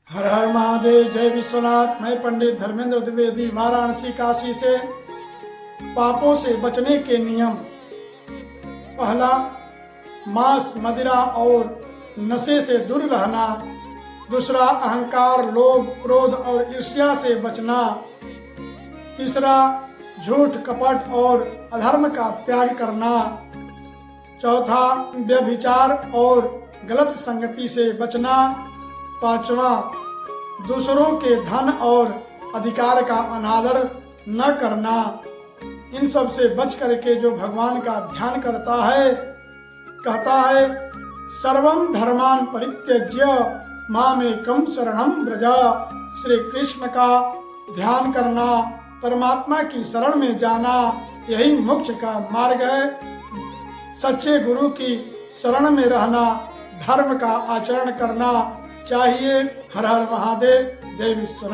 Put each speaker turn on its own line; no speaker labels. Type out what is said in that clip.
हर हर महादेव। जय विश्वनाथ। मैं पंडित धर्मेंद्र द्विवेदी, वाराणसी काशी से। पापों से बचने के नियम। पहला, मांस, मदिरा और नशे से दूर रहना। दूसरा, अहंकार, लोभ, क्रोध और ईर्ष्या से बचना। तीसरा, झूठ, कपट और अधर्म का त्याग करना। चौथा, व्यभिचार और गलत संगति से बचना। पांचवा, दूसरों के धन और अधिकार का अनादर न करना। इन सब से बच करके जो भगवान का ध्यान करता है, कहता है सर्वं धर्मान् परित्यज्य मामेकं शरणं व्रज। श्री कृष्ण का ध्यान करना, परमात्मा की शरण में जाना, यही मोक्ष का मार्ग है। सच्चे गुरु की शरण में रहना, धर्म का आचरण करना चाहिए। हर हर महादेव। जय विश्वनाथ।